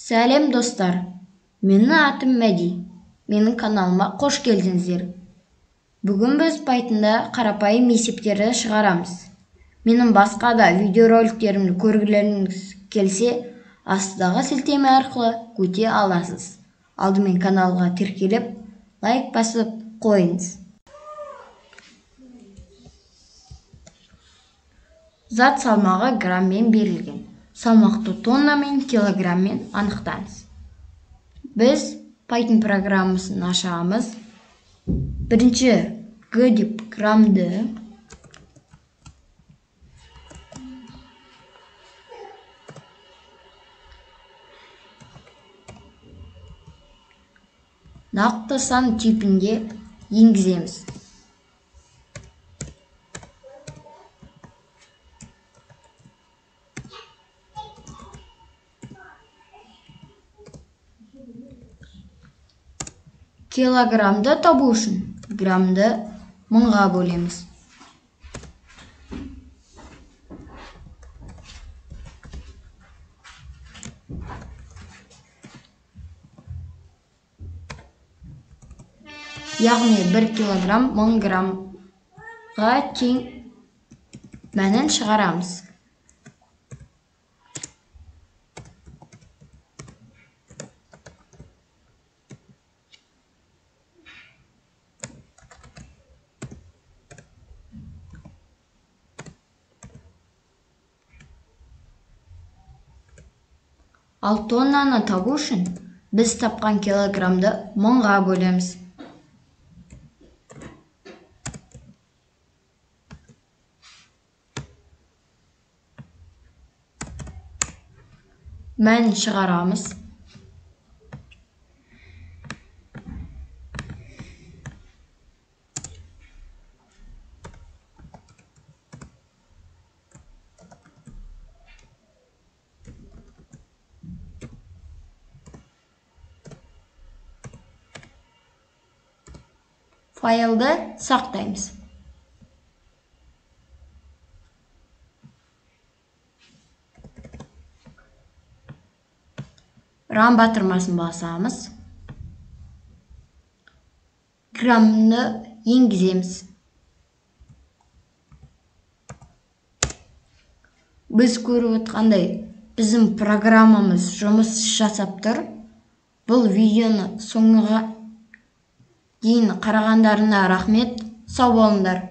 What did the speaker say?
Сәлем достар, менің атым Мәди, менің каналыма қош келдіңіздер. Бүгін біз Python'да қарапайым есептерді шығарамыз. Менің басқа да видеороликтерімді көргілеріңіз келсе, астыдағы сілтеме арқылы көте аласыз. Алдымен каналға тіркеліп, лайк басып қойыңыз. Зат салмағы граммен берілген. Салмақты тоннамен, килограммен анықтаңыз. Біз Python программасын ашамыз. Бірінші G деп грамды, нақты сан типінде енгіземіз. Килограмды табу үшін грамды 1000-ға бөлеміз. Яғни 1 килограмм 1000 граммға тең мәнін шығарамыз. Ал тоннаны табу үшін біз тапқан килограмды 1000-ға бөлеміз. Мәнін шығарамыз. Файлды сақтаймыз. Ран батырмасын басамыз. Грамды енгіземіз. Біз көріп отқандай, біздің программамыз жұмыс жасап тұр. Бұл видеоны соңына дейін қарағандарына рахмет. Сау болыңдар.